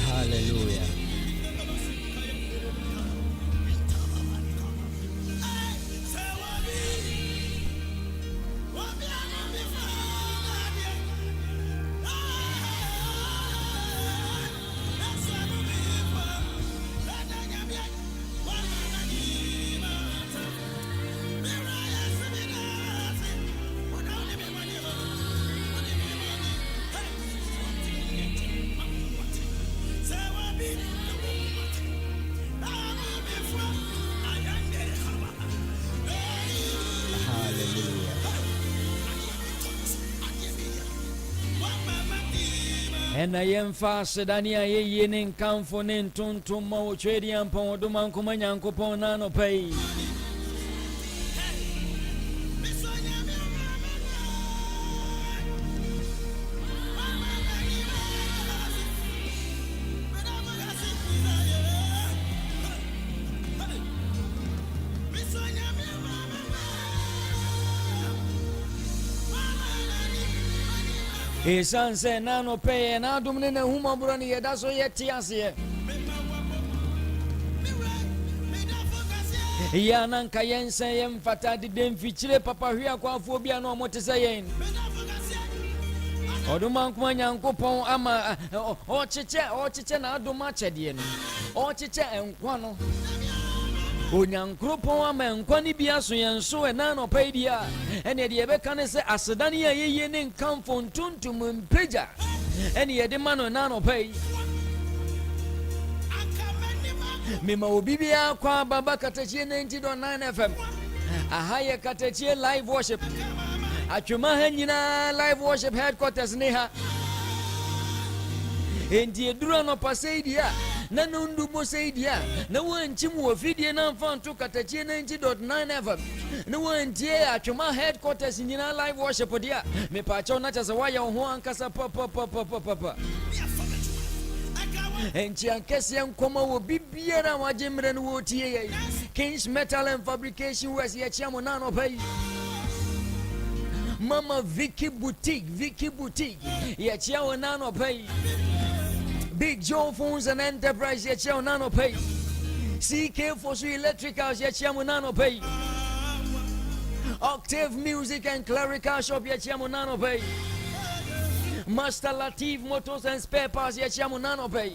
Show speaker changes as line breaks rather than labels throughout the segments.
Hallelujah. And I am fast, Dania, ye nin confonin tun to mo tradian pon, Duman Kumanyan Kupon, Nano pay. His son said, Nano pay, and I don't know whom I'm running. That's all yet. Yanan Kayen saying, Fatadi didn't feature Papa Huaquaphobia no more to say. Oduman Kwanyan Kupon Ama or Chichen, I do much at the end. Or Chichen and Quano. Unyan Krupo and Kwani Biasu and so and Nano Padia, and yet the Ebecan say, Asadania yen come from Tun to Mumpeja, and yet the man on Nano Pay. Mima Ubibia Kwa Baba Katakyie 90.9 FM, a higher Katakyie live worship. At Chumahanina live worship headquarters Neha. In the Durano Pasadia. Nanundu Mosaidia, no one Chimu Fidian and found to Katakyie 90.9 FM. No one dear at your headquarters in your live worship. Me Pachona as a wire on Juan Casa Papa. And Chiankesian Como will be beer and Wajimran Wotia. King's Metal and Fabrication was Yachamonano Pay. Mama Vicky Boutique, Yachamonano Pay. Big Joe Phones and Enterprise, Yachao Nano Pay. CK for Electricals, Yachamo Nano Pay. Octave Music and Clerical Shop, Yachamo Nano Pay. Master Latif Motors and Spare Parts, Yachamo Nano Pay.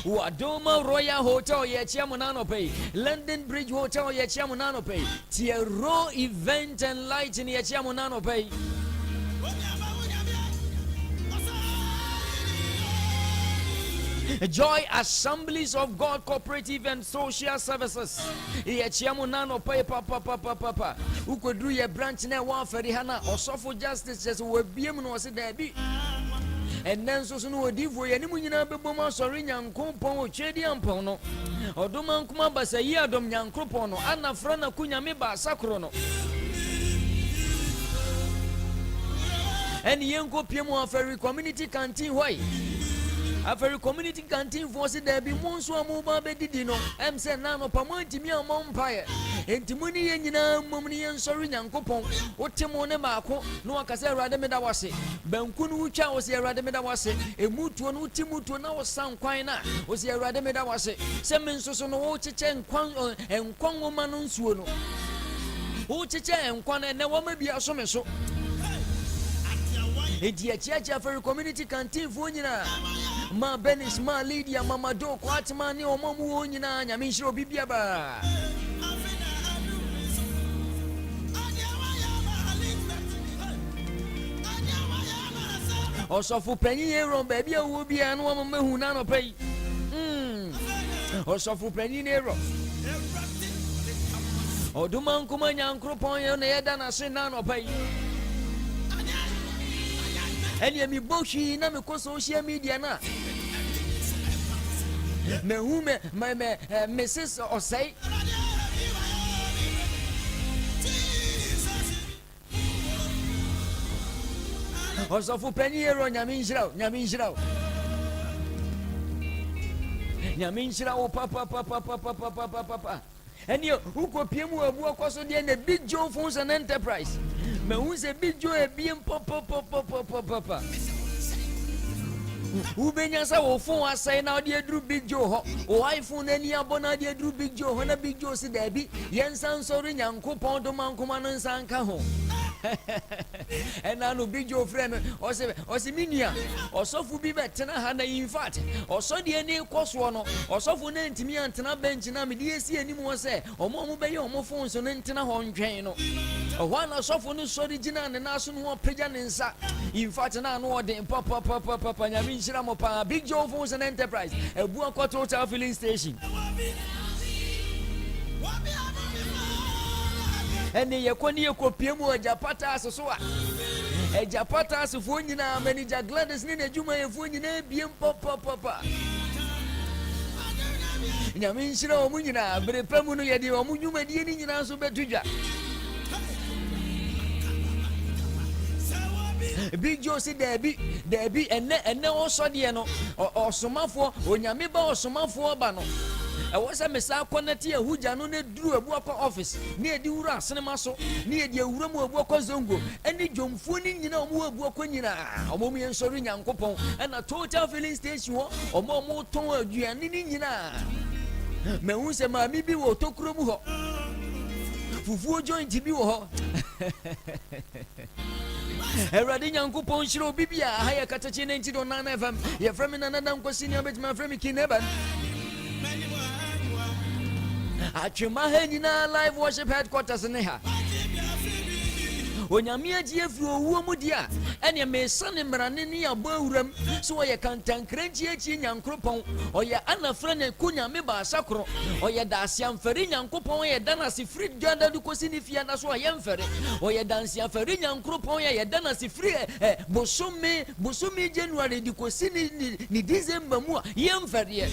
Wadoma Royal Hotel, Yachamo Nano Pay. London Bridge Hotel, Yachamo Nano Pay. Tiero Event and Lighting, Yachamo Nano Pay. Joy Assemblies of God Cooperative and Social Services. Yachiamu nano papa. Who could do your branch now one for the Hana or Osomafo Justice just will be a no said there be. And then so no divo yanimuna beboma sorry and compon chedi and pono. Or Duman Kumaba say ya dom yan cropono, Anna Frana Onyameba Sacrono. And Yanko Piemo Ferry Community Canteen Way. After community canteen force there be one so mobile bedidi no. Em say na no pamonti mi amon paye. Enti muni ye nyina momni ye nsori Nyankopɔn. Wotemo ne maako no akase Awurade meda wase. Banku no utwa wo se Awurade meda wase. Emutuo no utimutuo na wo san kwan na wo se Awurade meda wase. Se men so no wo cheche enkwan wo ma no nsuo no. Wo cheche enkwan na wo ma bia so me so. Enti achiachi for community canteen fo nyina. Ma Benis ma Lydia mama do kwatma ne omamu wo nyina nyame nhiro bibia ba. Osofo panyin Aaron baby a wo bia no mama hu na no pai. Osofo panyin Aaron. Oduma nkuma Nyankopɔn ye na yeda na se na no pai. Eni mi boshi na me ko social media na. Me hu me Mrs. Osei. Osofo panyin Aaron nyame nhyira papa. Eni uko piemu abu akoso de na Big Joe Phones and Enterprise. Me hu se Big Joe e bien papa. Ubenya sa wo phone asai na de adru Big Joe ho. O iPhone ani abona de adru Big Joe ho na Big Joe si da bi. Yensan sori Nyankopɔn do mankoma no nsan ka ho. And I know Big Joe friend or minia or so for be better than in fact or so the any cost one or so for name to me and Tina bench and I'm see anymore say or more by your phones on Tina home train or one or so for no sorry Gina and the national pigeon in sack. In fact, I know the papa Yamin Shiramopa Big Joe Phones and Enterprise a Buako Total filling station. And the Yakoni Kopiemo, Japata, so a Japata, so Funina, manager Gladys Nina Juma, Funina, Bien Papa. Yamin Shiro Munina, but a Pamuno Yadi or Munuma Dini in Asu Betuja. Big Josie Debbie, and no Sodiano or Osomafo, Onyameba or Osomafo Bano. I was a mesa quantity who Janone drew a work office near the Ura cinema so near the Urumo Woko Zongo and the Jom Funing, Wokonina, or Momi and Sorin and Copon, and a total filling station or more Tonga Giannina. Meunse Mamibi will talk Romuho. Fufu joined Tibu. Eradin Yankupon Shiro Bibia, higher Katakyie 9 FM, your friend and another Cosinia, but my friend Kineba. At Chimahena live worship headquarters in Neha. Onyamia GF Womudia, and you may son in Branini a Borum, so you can Tancredi and Cropon, or your Anna friend and Onyameba Sacro, or your Dacian Ferrin and Copon, your Danasi free Ganda Lucosinifian as well, Yamfer, or your Dacia Ferrin and Cropon, your Danasi free Bosumi January Ducosini, ni December more, Yamfer.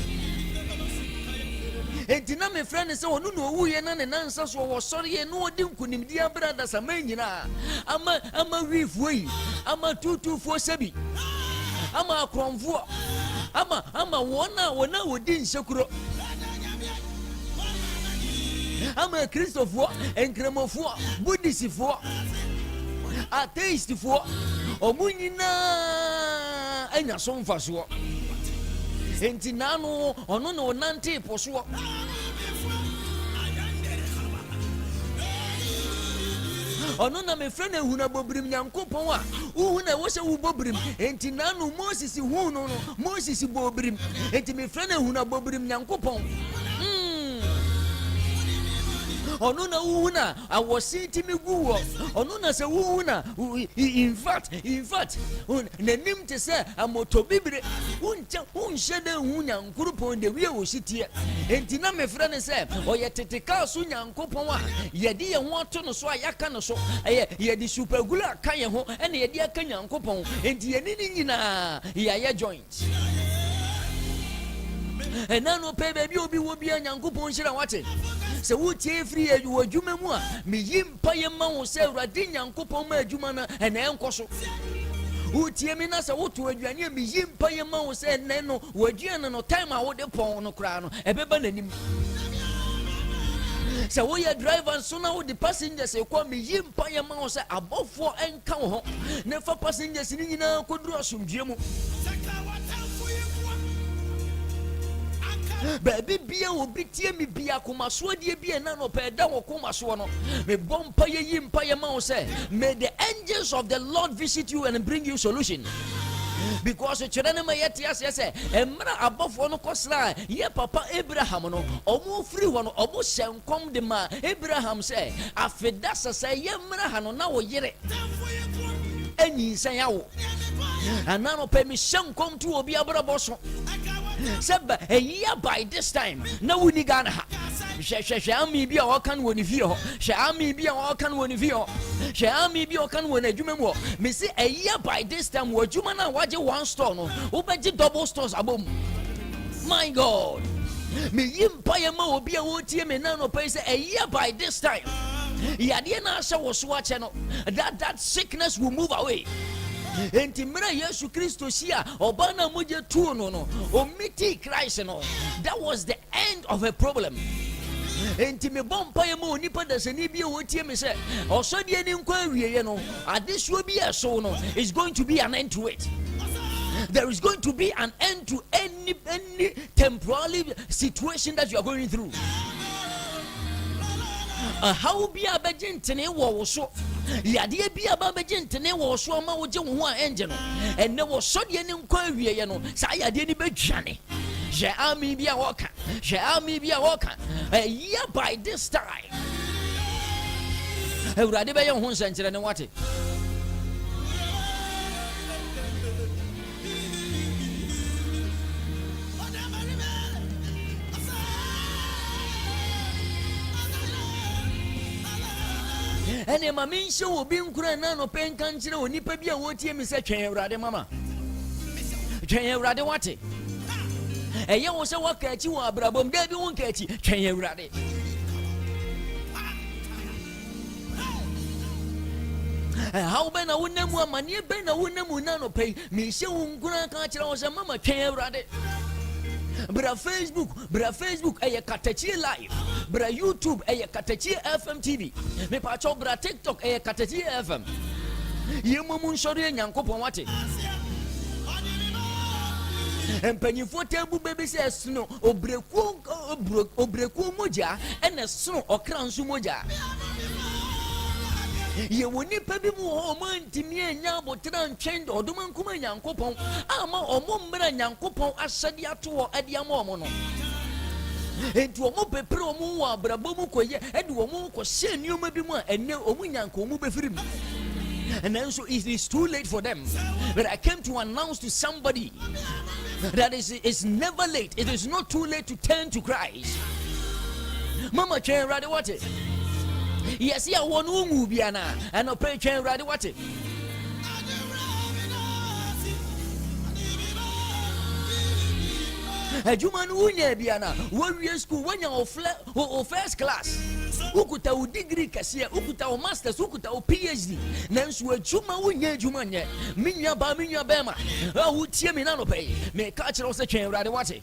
And Tina, my friend, is so no, we and an answer so sorry, and no dim could him, dear brothers, a manina. I'm a reef way, I'm a 2247. I'm a convoy. I'm a 1 hour now within Shakuro. I'm a Christopher and Cremofor, Buddhist for a taste for Omunina and a song for sure. Entinano or no nante poswa. Onona me friend who na bobrim Nyankopɔn who na wo se wo bobrim entinano Moses who no Moses bobrim enti me friend who na bobrim Nyankopɔn Onuna una I was sitting me go Onuna se una in fact nanim te say amotobibre unshede hunya nkrupo de we wo sitie enti na me frɛ ne sɛ oyɛ teteka so Nyankopɔn a yɛde yɛ ho ato no so a yaka no so yɛde supergula ka yɛ ho ɛna yɛde aka Nyankopɔn enti yɛne ni nyina yɛayɛ joint ɛna no pɛ baabi obi wo bia Nyankopɔn hyira wate se wo tie free ayu adwuma mu a me yimpa ye ma wo se Awurade Nyankopɔn ma adwuma na ɛna ɛnkɔ so Utie me na se woto aduane me yimpa yema wo se ne no waduane no time a wo de pon no kra no ebeba nanim. Se wo ye driver so na wo de passengers e kwa me yimpa yema wo se abofo enka wo ho ne fa passengers ni nyina koduru asomdue mu. Baby bia obi tie me bia komaso die bia na no pe da wo komaso no me bompa ye yimpa ye ma wo say may the angels of the Lord visit you and bring you solution. Because children ma yet yes emra abofo no kosra ye papa Abraham no omo free ho no omo hyenkom de ma Abraham say afeda sasa ye mra ha no na wo yere enyi san yawo anano pe mi hyenkom to obi abrabo so seba a year by this time na wuni Ghana ha she ami bi a kan woni fie ho she ami bi a kan woni fie ho she ami bi a kan woni adwuma mu me say a year by this time wo adwuma na waje one store no wo beji double stores abom. My God, me yimpa ye ma obi a wo tie me na no pay say a year by this time yade na asha wo so ache no that sickness will move away. Enti mra Yesu Kristo sia obana moje tu no omiti Christ no, that was the end of a problem. Enti me bompa ye mo nipa da sani bia wo tie me se osodie ni nkwa awieye no adesuo bi eso no is going to be an end to it. There is going to be an end to any temporary situation that you are going through. How be a begintene wo so yade be a begintene wo so ma wo je wo a engine and ne wo so de ne nkwa awieye no sa yade ni bedwane je ami bia woka je ami bia woka a year by this time Ewurade be ye ho nsankire ne wate. Ene ma menhye obi nkura na no penka nkire onipa bi a wotie me se twen Ewurade mama twen Ewurade wate eye wo se waka achi wo abrabom da bi won ka achi twen Ewurade. How be na wonam amane be na wonam na no pay me hye wo nkura ka kire wo se mama twen Ewurade. Bra Facebook eye Katakyie live, bra YouTube eye Katakyie FM TV, me pa cho bra TikTok eye Katakyie FM. Yemomu nsori Nyankopon wate. Empanyifo tebu bebe se sno obreku moja ene sno okra nsu moja. Ye woni pabi mu ho mantimi anya botra ntwend odoma nkuma Nyankopon ama omo mbra Nyankopon asade ato ade ama omo no enti omo pepre omo wa abrabo mu koye ede omo ko hye nioma bi mu a ene omo Nyanko omo befirim. And then so it is too late for them. But I came to announce to somebody that it's never late. It is not too late to turn to Christ. Mama chen rade what? Yes, ya wonu mu biana and pray chen rade what? Ejuma no unya biana wo wie school wanya o first class ukuta o degree kase ukuta o masters ukuta o PhD nanso ejuma unya ejuma nye minya ba ma wo tie me na no pay me ka kire wo se twen Ewurade wate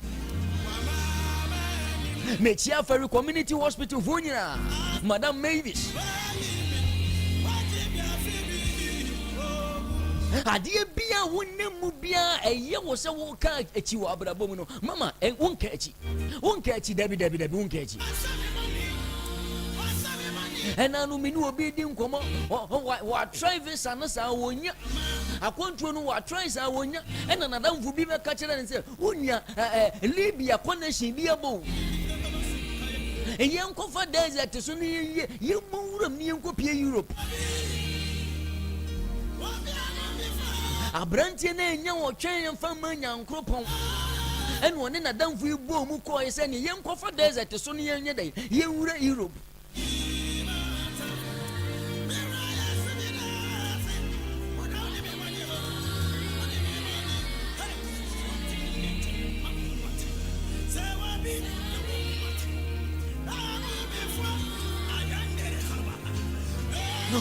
me chia Ferry Community Hospital vunyina Madam Mavis adie bia wonemu bia eye wo se wo ka echi wo abrabom no mama wonka echi dabi wonka echi enanu minu obi di nkomo wa try visa no sa wonya akontuo no wa try sa wonya ena nadamfu bi be ka kire ne se wonya Libya connection bi abo eye nkofa desert so ne ye mowuram ne nkopie Europe abrantie na enya wo twen yemfa ma Nyankopon ene woni na damfu ibo mu ko ese ne yenkofa desert so ne yenye dai yenwura Europe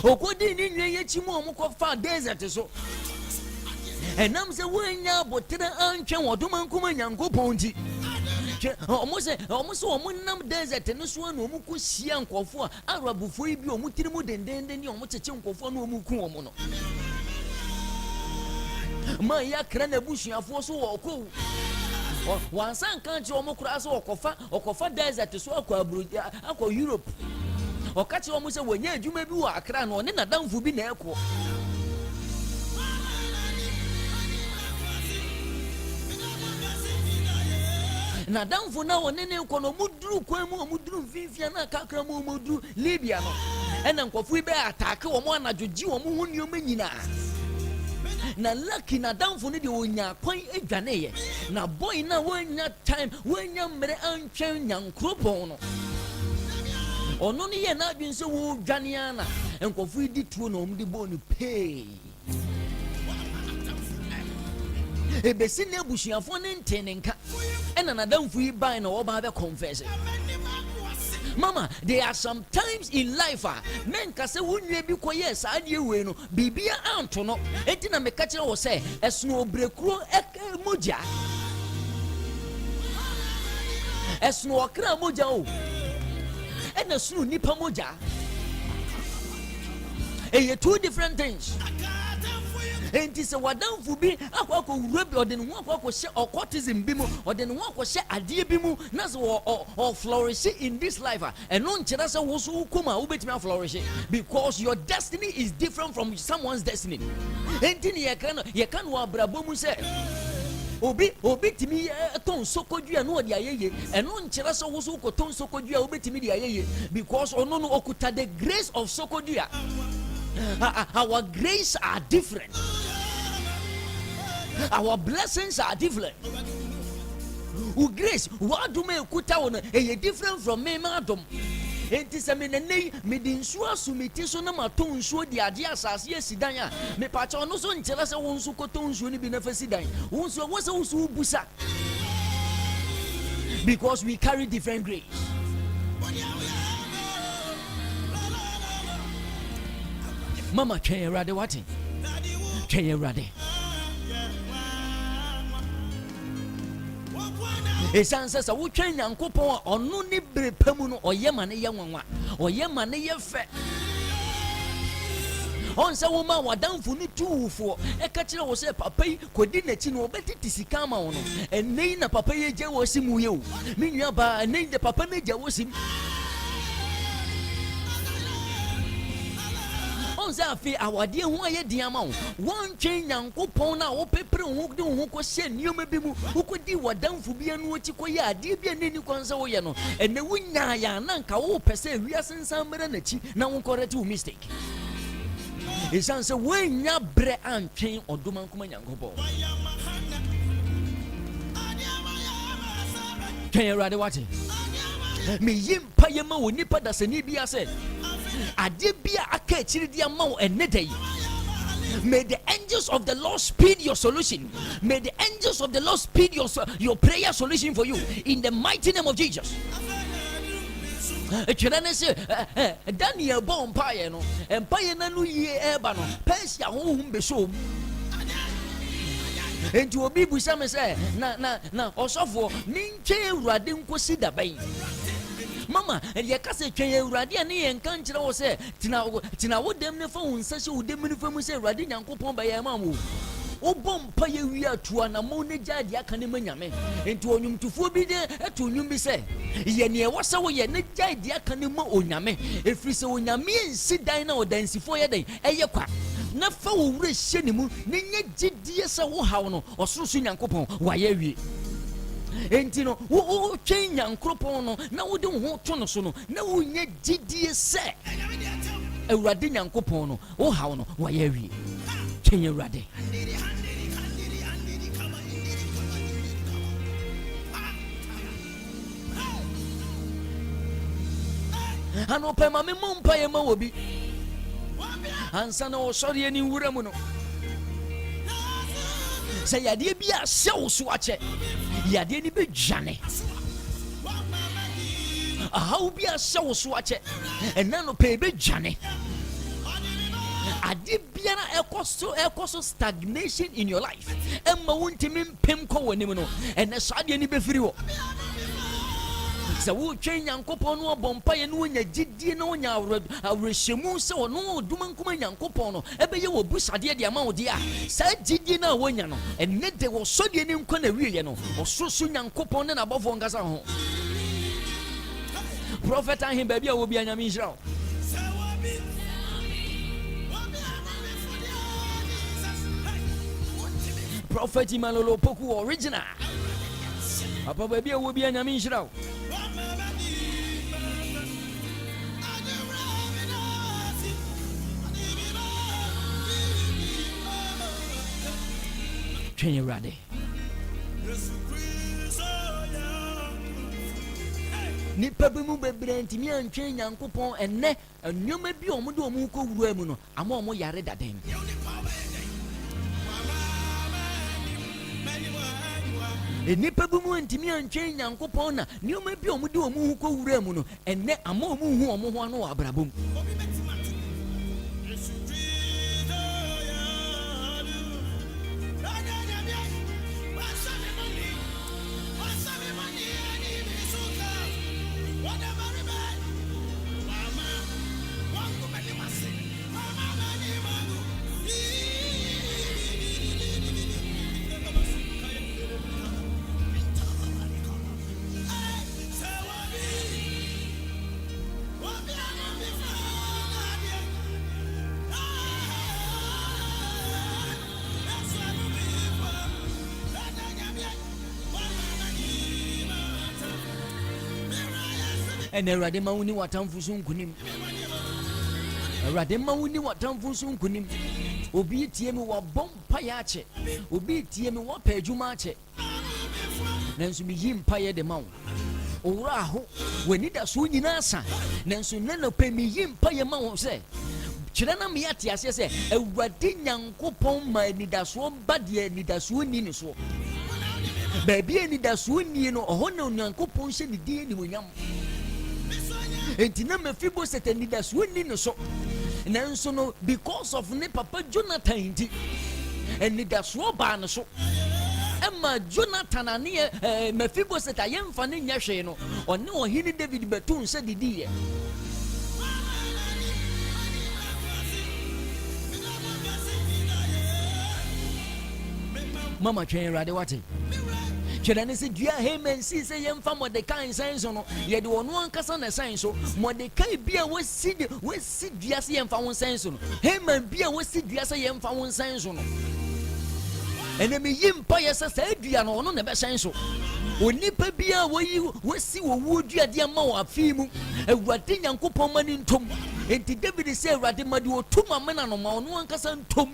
okodi ni nwe ye chimu omukofa desert so And I'm the way now, but to the anchen or Dumankuma Yanko Ponti. Almost a woman desert and this one who could see Uncle for Arabu for you, Mutimu, then you almost a chunk of one Mukuomono. My Yakrana Bush, your force or cool. One son can't you almost cross or Kofa desert to Swako Europe. Or catch you almost when you may be a crown or then a down for being equal. Na down for now and then you can mudru Quemo Mudru Viviana Kakramo Mudru Libya. And Uncle Fui bear attack or one at your moon you menina. Na lucky na down for the onya point a gane. Na boy na when that time when you mere unchain young cropono. Or no near not been so Janiana and Coffee did to the bone pay. A Bessina Bushia for an and another free buying or by the confessor. Mama, there are some times in life, men can say, wouldn't you be quiet? I do win, be Antono, etina me catcher or say, a snow break moja. A snow cra moja, and a snow nipa moja. And two different things. And this is what down for me. I walk or then walk or share or courtesan bimu or then walk or share a dear bimu, Nas or flourish in this life. And non Chirasa was who come out with me flourishing because your destiny is different from someone's destiny. And then you can walk Brabomu say. Obi to me a ton so could you know the aye and non Chirasa was who could ton so could you obey to me the aye because or no okuta the grace of Sokodia. Our grace are different. Our blessings are different. Grace, what do me kuta on a different from me, madam? It is a minute, Medinshua Sumitation Maton show the ideas as yes, Sidania. Me patrono son tell us a one so coton should be never sidine. Once was also busa because we carry different grace. Mama, can you rade what? Can you rade? It answers a wood train and coupon or no nibre pemuno or Yemane Yamwa or Yemane Yafe. On some woman were down for me too for a catcher was a papa coordinate in Obeti Tisikama on and name a papa was him. Meaning by name the papa Naja was him. Our dear one, dear amount. One chain and coupon now, paper who do who could send you maybe who could do what down for being what you call ya, dear be any consoyano, and the winner Yananka, oh, per se, we are some Sambaranechi, now correct to mistake. It sounds a way ya bre and chain or Dumankuma Yankopo. Can you ride what? Me yim payama will nipper that's a nibia said. I did be a catch the amount and day. May the angels of the Lord speed your solution. May the angels of the Lord speed your prayer solution for you in the mighty name of Jesus. Daniel born Pie and Payano ye Ebano, Persia home be so. And to be with some say, na, Osomafo, Ninche Radin Kosida Bay. Mama, and your cousin Radiani and Country was said, Tina would them the phone, such a demon from say Radin and Coupon by Yamamu. O bomb pay we are to an ammonia Yakanimanyame, and to Onyum to forbid to Yumbi say, Yenia was our Yanija Yakanimo Onyame, if we saw Onyame sit down or dance for a day, a yakwa. Na fa wo wure hyenimu ne nya gidie se wo hawo no osoroso nyankopon waye wie enti no wo twen nyankopon no na wo de ho to no so no na wo nya gidie se awurade nyankopon no wo hawo no waye wie twen awurade ano pe ma me mompa ye ma obi ansana o sorry any wuramu no say yade bia sew so ache yade ni be dwane aha bia sew so ache enna no pe be dwane ade biara ekoso stagnation in your life emma wontimi mpem ko wonim no ene sade ni befiri wo se wo twen Nyankopon no bompa ye no wonya gidie no wonya awrehemu se ono odumankuma Nyankopon no ebeye wo busade de ama wo de a sa gidie na wonya no ene de wo sode ni nkwa na wiye no ososo Nyankopon ne na bofo ngasa ho prophet ahim baby a wo bia nyame Israel prophet Imalolo Poku original papa baby a wo bia nyame Israel Train you ready. Nipa bi mu bebre ntimi antwen Nyankopon enne nnwoma bi omo de omo ko wura mu no ama omo yare daden nipa bi mu ntimi antwen Nyankopon na nnwoma bi omo de omo ko wura mu no enne ama omo hu omo ho ano abrabom and Erade Mauni watamfu sunkunim Erade Mauni watamfu sunkunim obi tie me wa bompa yache obi tie me wa pejuma che nanso mi yimpa ye de mawo owura ho wani da so nyina asa nanso nana pe mi yimpa ye mawo se kyerɛ na me ate ase se Awurade Nyankopɔn ma ni da so ba de ni da so ni ni so baabi ni da so ni no ho na Nyankopɔn hye ni die ni monyam entina mefibo setani da so ni no so nanso no because of ne papa Jonathan inti eni da so ba no so emma Jonathan ane mefibo seta yemfa ne nyahwe no one ohini David betun se didiye mama twen Awurade wate Chedane se dua Haman si se yemfa Mordecai senso no ye de wono ankasa na senso Mordecai bia wasi dua se yemfa won senso no Haman bia wasi dua se yemfa won senso no ene me yimpa yesa sa dua no no ne be senso onipa bia wasi wo dua de ma wo afi mu Awurade Nyankopɔn mani ntom enti David se Awurade madi otuma mena no ma wono ankasa ntom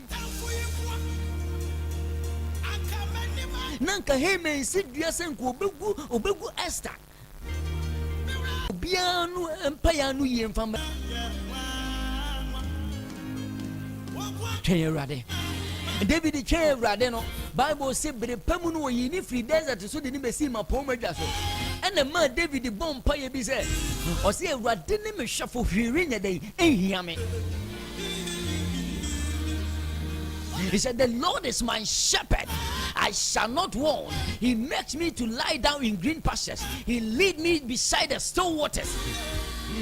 nanka Haman si dua senko obegu Esther obianu empire no yemfa Chen Awurade David Chen Awurade no Bible say bere pamu no yini free desert so de ni besi ma pom adwa so ena ma David bom pa ye bi say o say Awurade ne me hwafo hwiri nya dai ehia me. He said, the Lord is my shepherd, I shall not want. He makes me to lie down in green pastures. He lead me beside the still waters.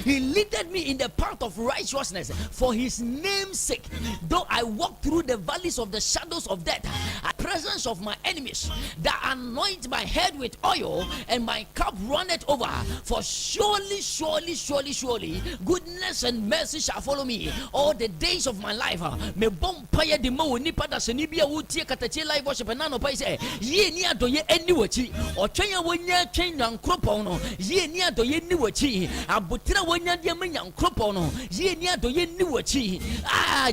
He leaded me in the path of righteousness for his name's sake. Though I walk through the valleys of the shadows of death, at presence of my enemies, that anoint my head with oil, and my cup runneth over. For surely, surely, surely, surely, goodness and mercy shall follow me all the days of my life. Me bompaya di mo ni pada senibia wutie Katakyie live worship and nano paise. Ye ni adoye eni wachi. Ochenya wonya chenya nkropo no. Ye ni adoye ni wachi. Abutira wonya dia menya nkropo no. Ye ni adoye ni wachi.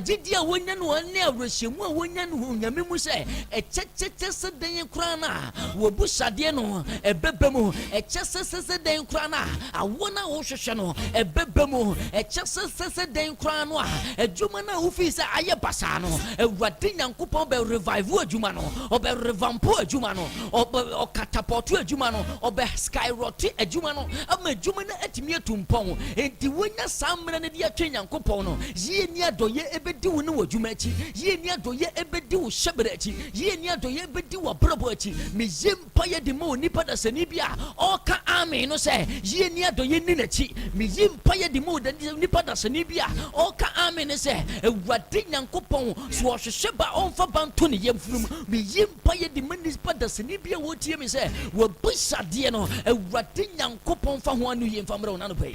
Jidia wonya no ane awrehemu wonya no nyame mu se ɛkyɛ den krana wo bu sade no ebebemu ɛkyɛ den krana awona wo hwehwɛ no ebebemu ɛkyɛ den krana a adwuma na wo fi sɛ ayɛ basa no Awurade Nyankopɔn be revive adwuma no ɔbɛ revamp adwuma no ɔbɛ catapult adwuma no ɔbɛ skyrocket adwuma no ama adwuma na atimi atumpɔn enti wonya samra ne de atwe Nyankopɔn no yie ni adoye ebedi wo ne adwuma akyi yie ni adoye ebedi wo hyebere akyi yie ni adoye ebedi wo brabo akyi me yempa ye de mo nipa da sani bia ɔka amen no sɛ yie ni adoye ni n'akyi me yempa ye de mo nipa da sani bia ɔka amen no sɛ Awurade Nyankopɔn so ɔhwehwɛ ba ɔmfa banto ne yemfunum me yempa ye de mo nipa da sani bia wotie me sɛ wo busade no Awurade Nyankopɔn fa ho anu yemfa mra wo na no pɛ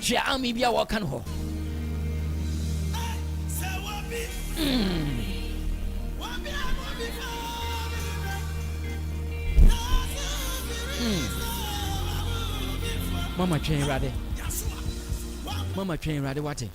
hwɛ amen bia wɔka no hɔ Mama train rade. Mama train rade wate.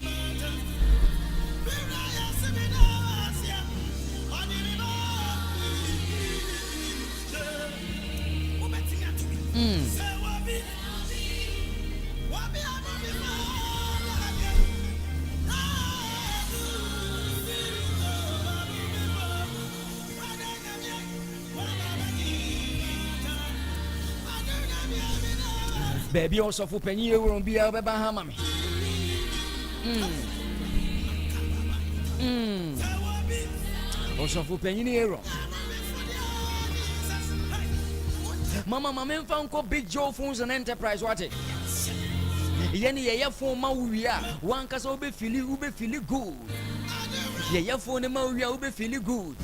Baby also for penny you won't be able to buy mommy. Also for penny euro. Mama found ko Big Joe phones and enterprise what it. Yenny ya phone mawia one case obe feel good. Ya phone mawia obe feel good.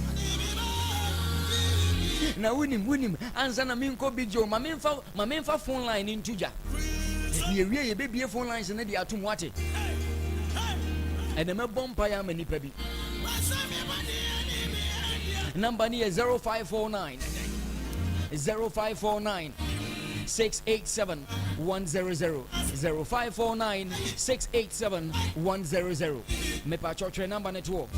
Na winim anza na minko bijo mamenfa phone line into ja ye wie ye bebie phone lines na dia atum wate ene me bompa ya manipa bi number ni 0549 687 100 0549 687 100 me pa church number network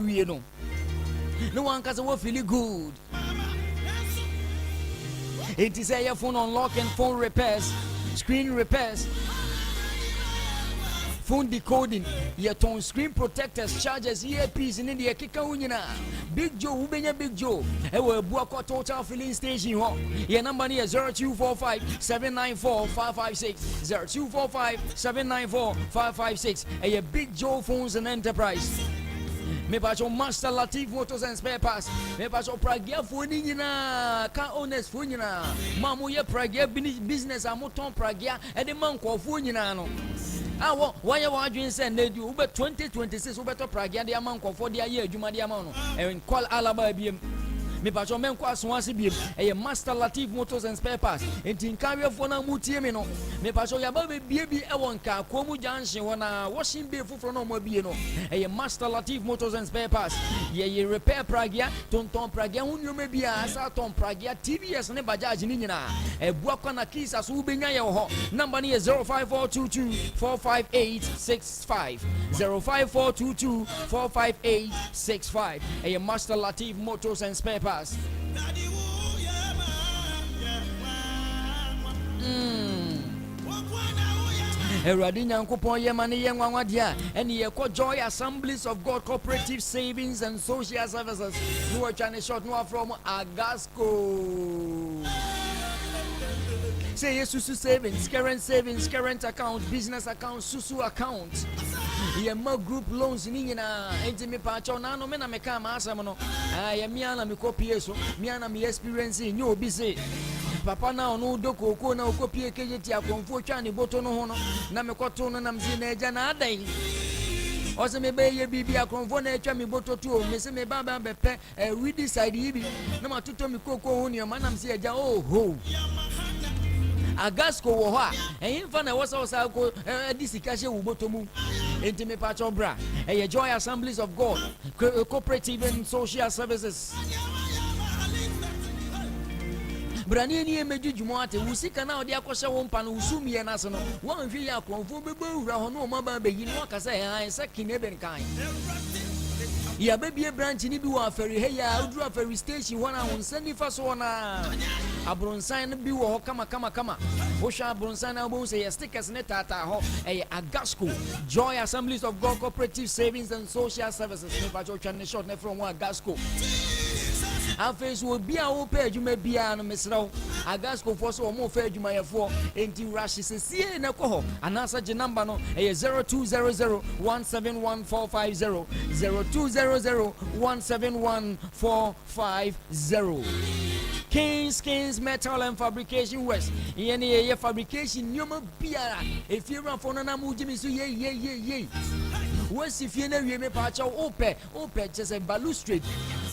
we no one can say feel good. It is a phone unlock and phone repairs, screen repairs, phone decoding, your tone screen protectors, chargers, earpiece, in the Kika Unina. Big Joe, Ubenya Big Joe. Ewe Buako Total Filling Station. Your number is 0245 794 556. 0245 794 556. And your Big Joe phones and enterprise. Me pacho Master Latif Motors and Spare Parts. Me pacho Pragia Funina, car owners Funina. Mamu ye Pragia business amoton Pragia and the man called Funina. Why are you saying they do Uber 2026 Uber to Pragia the amount for the year Juma Diamano and call Alaba BM. Me pacho men kwa swansi biem e Master Latif Motors and Spare Parts enti nkawe fona mutie me no me pacho ya ba bie bi e wonka komu junction wona washing bay fufro no mo bie no e Master Latif Motors and Spare Parts ye repair pragia tonton pragia hunyoma bia asa ton pragia TVS ne bajaj ni nyina e bua kwa na kisa so ubenya ye ho number ni 05422 45865 05422 45865 e Master Latif Motors and Spare Parts. Eradi Nyankopon Yemani Yenwadia and Yeko Joy Assemblies of God Cooperative Savings and Social Services. You are Chinese short no from Agasco. Say yes, Susu savings, current account, business account, Susu account. Yema group loans nina enti me pacho na no me na me ka ma asem no miana me copy so miana me experience nyo obi say papa na ono dokoko na okopie kejeti akonfo twa ne boto no ho no na me koto no na mzi na eja na adan ose me be ye bibi akonfo na etwa me boto to me se me baba bepe we decide yibi na matoto me koko ho ne ma na mzi eja oh ho Agasco wo ha ehimfa na wosa ko disikashe wo botomu enti me pacho bra Joy Assemblies of God Cooperative and Social Services brani ni emejujumo ate usika na odi akoshe wo mpa no usumie na so no won hwe ya akonfo bebe wura ho no ma ba beyi no akasa han sekine ben kan ya baby branch ni bi wa aferi he ya udru aferi station wana wonsani fa so na abronsan bi wo kama wo sha abronsan na bo say stickers ne tata ho Agasco Joy Assemblies of God Cooperative Savings and Social Services me pa cho twa ne short ne from one Agasco afes wo bia wo pa adwuma bia no mesraw Agasco for so mo fa adwuma yefo enti rush sesie na ko ho anasa je number no 0200171450 0200171450 Kings Metal and Fabrication West ye fabrication nyoma biara efiera for na mu gimi so ye once if you know we me pacha ope just a balustrade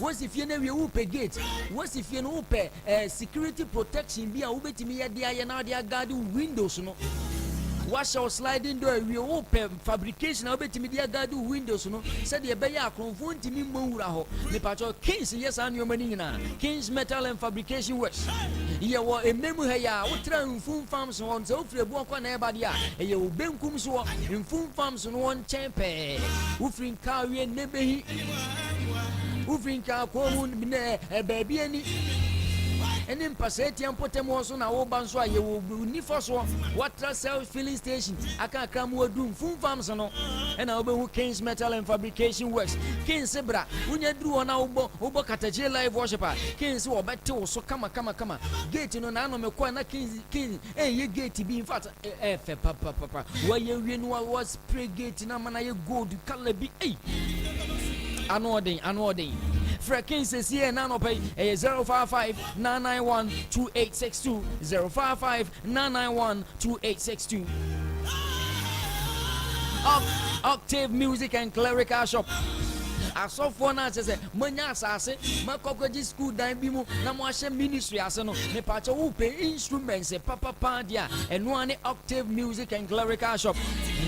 once if you know we ope gate once if you know ope security protection bia ubetimi ye dia ye na dia guard windows no wash our sliding door we open fabrication ubetimi dia guard windows no said ye be ya akronfo ntimi mowura ho me pacha Kings yes anyoma ni nyina Kings Metal and Fabrication West ye wo ememu he ya wotra mfum farms won so ofre bu akwa na eba dia ye wo benkum so mfum farms no won chempe ufrin ka wie nebehi ufrin ka ko mun ne baby ani enim paseti ampotemo so na wo banso aye wo nifo so water self filling station aka kam wodum fun farms no na obehu Kings Metal and Fabrication Works Kings bra unya duru ona ubo Katakyie live worshiper Kings wo bete wo so kama gate no na no me kwa na Kings ye gate bi in fact fe papa wa ye wie no wa spray gate na mana ye gold color bi anoden Freaking says here now pay 055-991-2862 055-991-2862 Octave Music and Clerical Shop asofo na say manya asase makokoji school dan bi mu na mo ahye ministry ase no me pa che wo pay instruments papa dia eno ane Octave Music and Clerical Shop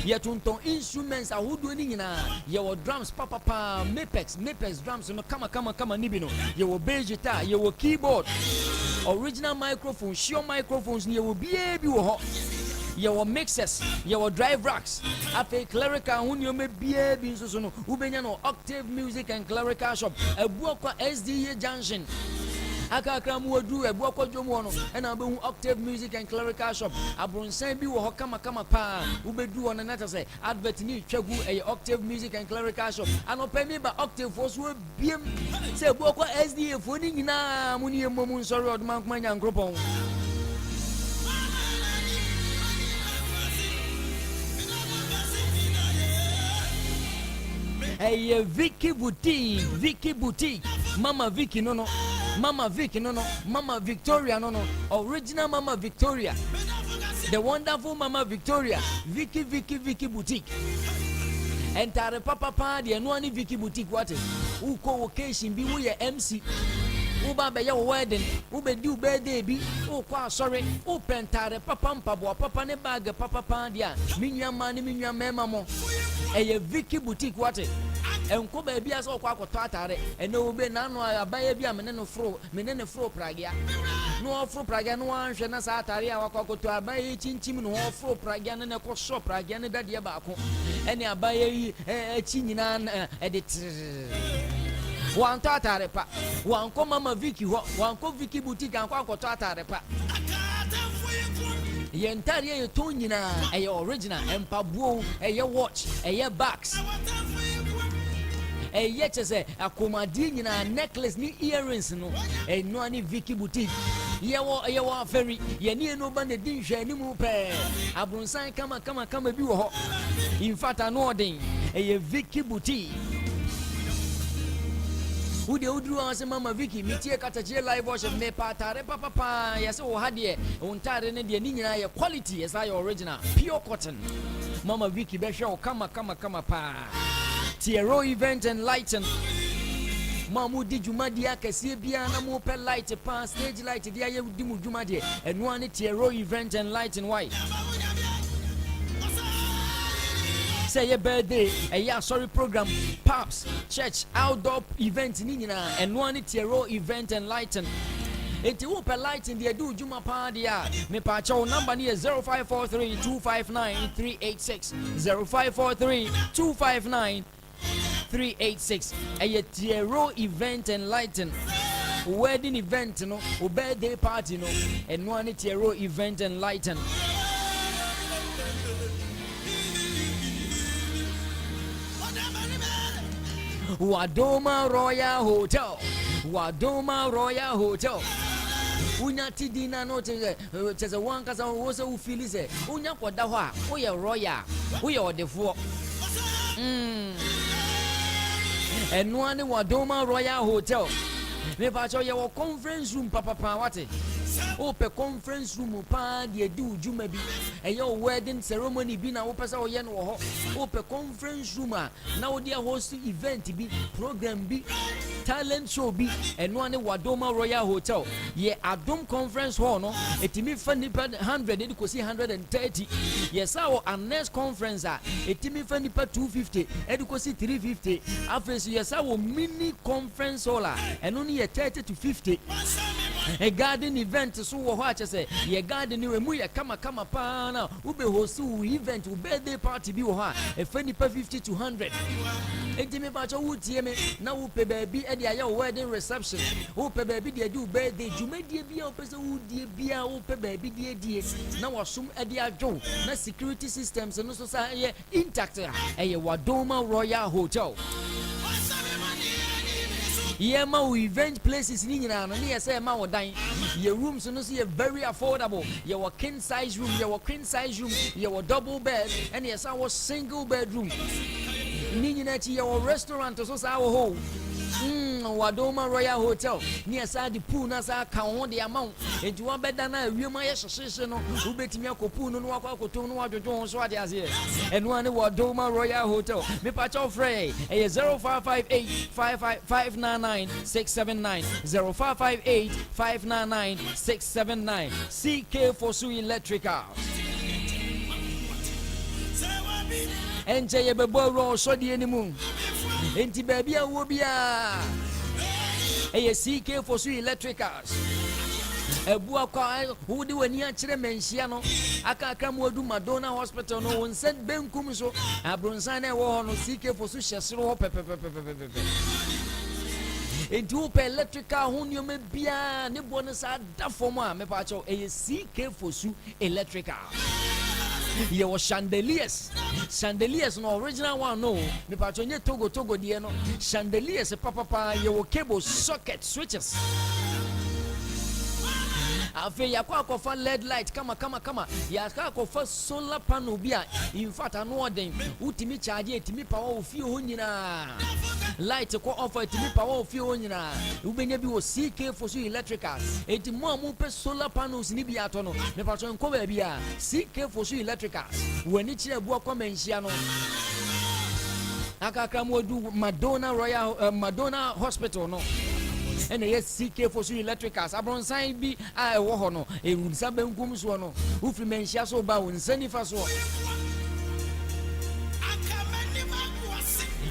ye tunton instruments ahodo ni nyina ye wo drums papa Mapex drums no kama ni bi no ye wo bass guitar ye wo keyboard original microphone sure microphones ni ye wo bia bi wo ho your mixers, your drive racks, ape clerical hunyome bia bi so no ubenya no Octave Music and Clerical Shop ebuokwa SDA Junction aka kra mu adu ebu akwadwo mu no na be hu Octave Music and Clerical Shop abronsan bi wo ho kama pa ubedu on na say advert ni twagu Octave Music and Clerical Shop anopa mi ba Octave fo so biem say ebu akwa SDA fo ni nyina mu ni emmom nsori odman kuma nyankropon Vicky Boutique, Mama Vicky no, Mama Victoria no, original Mama Victoria, the wonderful Mama Victoria, Vicky Boutique. Entire papa the no any Vicky Boutique what? Who co-occasion be we MC. Uba be your wedding, ube do birthday be, sorry, pentare papa ne bag papa dia, minya mani minya memo. Vicky Boutique what? Enko baby as okwa kwato atare eno be na no abaye bia menene fro pragia no fro pragia no anhwe na sa atare a wakwa kwato abaye chinchim no fro pragia ne ko so pragia ne dade ba ko ene abaye yi chi nyina edit wan to atare pa wan ko Mama Vicky ho wan ko Vicky Boutique an kwa kwato atare pa yentare ye to nyina original empabuo watch bags yet say akomadi nyina necklace ni earrings no no ani Vicky Boutique yewo very ye ni no ba ne din hwe ni mu pe abronsan kama bi wo ho in fact anodin Vicky Boutique Ude udru ase Mama Vicky mitie Katakyie live worship me patare papa yese wo hade ontare ne de ni nyina ye quality yesa ye original pure cotton Mama Vicky be hwe kama pa Tiero event and lighting. Mamu di juma dia kese bia na mo pe light pa stage light dia ye di mu juma dia eno ani Tiero event and lighting why say your birthday sorry program pops church outdoor event ni nyina eno ani Tiero event and lighting enti wo pe lighting dia do juma pa dia me pa cho number ni 0543259386 0543259386 Tiero event and lighting wedding event no birthday party no and one Tiero event and lighting Wadoma Royal Hotel Unya tidina no teze wanka sa wo se ufili se unya kwada ho a wo ye royal wo ye odefo eno ane Wadoma Royal Hotel me ba cho ye wo conference room papa wate ope conference room pa de di ujuma bi eyo wedding ceremony bi na wo pesa wo ye no ho ope conference room a na wo dia host event bi program bi talent show bi eno ane Wadoma Royal Hotel ye Adom conference hall no etimi fa nipa 100 edi kosi 130 yes our next conference a etimi fa nipa 250 edi kosi 350 afesu yes our mini conference hall a eno ni ye 30 to 50 a garden event so wo ho ache say ye garden we mu ye kama pa na ube host event birthday party bi wo ha e fa nipa 50 to 100 etimi ba cho wutie me na wo pe baby e dia wedding reception wo pe baby dia do birthday jumedie bia wo pese wo die bia wo pe baby die na wasum e dia adwo na security systems no so sa ye intact e ye Wadoma Royal Hotel ye ma we event places ni nyina no ye say ma wo dan ye rooms no so ye very affordable ye wo king size room ye wo queen size room ye wo double bed and ye say wo single bedroom ni nyina chi ye wo restaurant so sa wo ho Wadoma Royal Hotel near side the pool na sa ka ho de amount enti one bed na awiem aye hyehyehye no ubetimi akopu no no akwakoto no adwodwo ho so ade ase eno ane Wadoma Royal Hotel me pa cho frey 05585599 0558599679 CK for Su Electrical enje ye bebo ro so de animu enti baby a wo bia CK for Su Electricals ebu akwa wo de wani a kire menhia no aka mu adu Madonna Hospital no won said benkum so abronsan na wo no CK for Su hyesero ho pepepepepe enti wo pe electrical ho nneɛma bia ne bo ne sa da fom a me pa cho e CK Fosu electrical. Ye was chandeliers no original one no me pa cho nye togo die no chandeliers papa ye wo cable socket switches. Afe yakwa kofa LED light kama yakwa kofa solar panel bia in fact anu oden utimi charge etimi power ofie ho nyina light ko offer etimi power ofie ho nyina ubenya bi wo CK Fosu electricals eti mo amu pe solar panels ni bia to no me pa so nko ba bia CK Fosu electricals wani kire bu akoma nhia no akaka mo du Madonna Royal Madonna Hospital no ene ye CK Fosu electricals abronsan bi a ewo ho no ewunsa benkum so no ufri menhia so ba wonsani fa so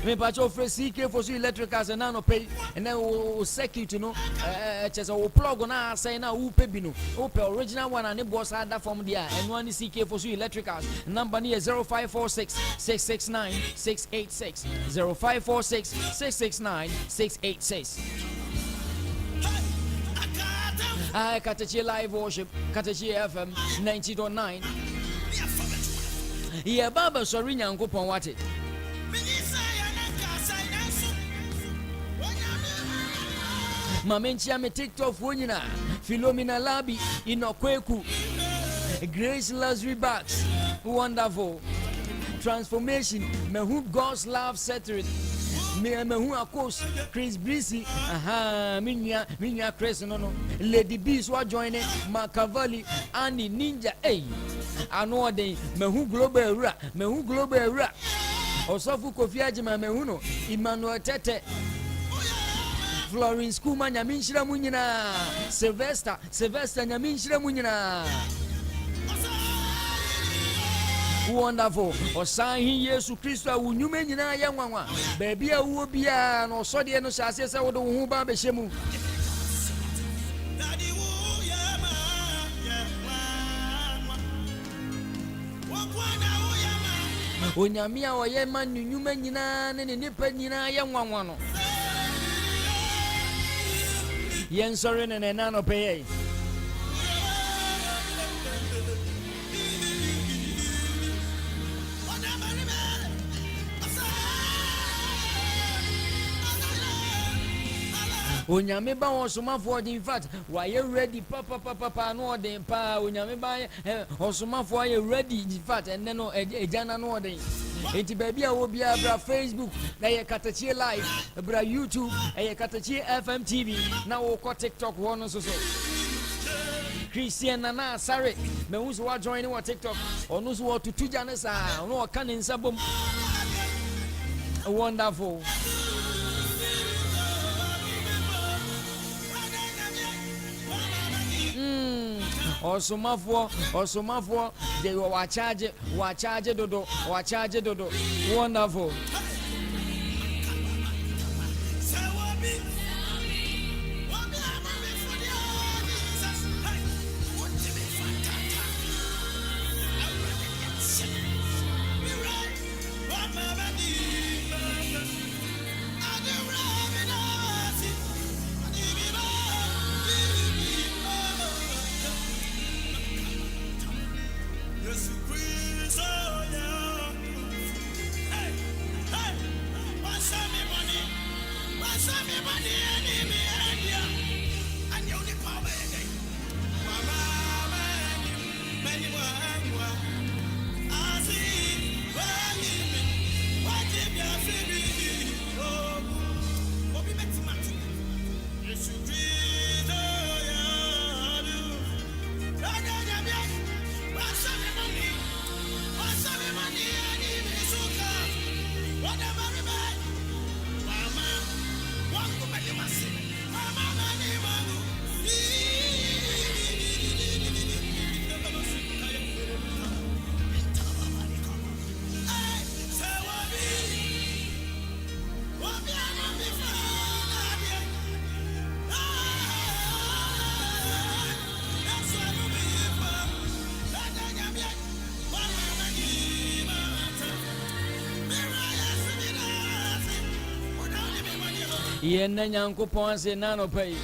me pa cho fre CK Fosu electricals na no pay ene o circuit no chese o plug na asai na u pe bi no o pe original one and boss ada form dia eno ani CK Fosu electricals number ni 0546 669 686 0546 669 686. Katakyie live worship, Katakyie FM 90.9. Yeah, Baba sorry Nyankopon wate. Mamenchia me TikTok wonyina. Philomena Labi Inokweku. Grace Luxury Bags. Wonderful. Transformation. Mehu God's love settled. Mehu akos Chris Breezy minya Chris no Lady B so join Machiavelli Annie Ninja ano den mehu global ra Osomafo Kofi Agima mehu no Emmanuel Tete Florence Kuma nyaminshira munyina Sylvester nyaminshira munyina wonderful osahi Yesu Kristo awunyume nyina ya nwanwa baby awuo bia no so de no hyase se wo de wo hu ba be hyemu onyame a oye ma nyunyume nyina ne nipa nyina ya nwanwa no yen sorry ne na no pay Onyameba Osomafo in fact why you ready papa no den pa Onyameba Osomafo are ready in fact and then no ejana no den enti baby a wo bia bra Facebook na ye Katakyie live bra YouTube ye Katakyie FM TV na wo ko TikTok wo no so Christian Nana Sare me hu so wa join wo TikTok onu so wo tutuja ne sa no ka ne nsabom wonderful. Osomafo they wa charge dodo wonderful. yɛnna nyankopɔn ase na anɔpa yi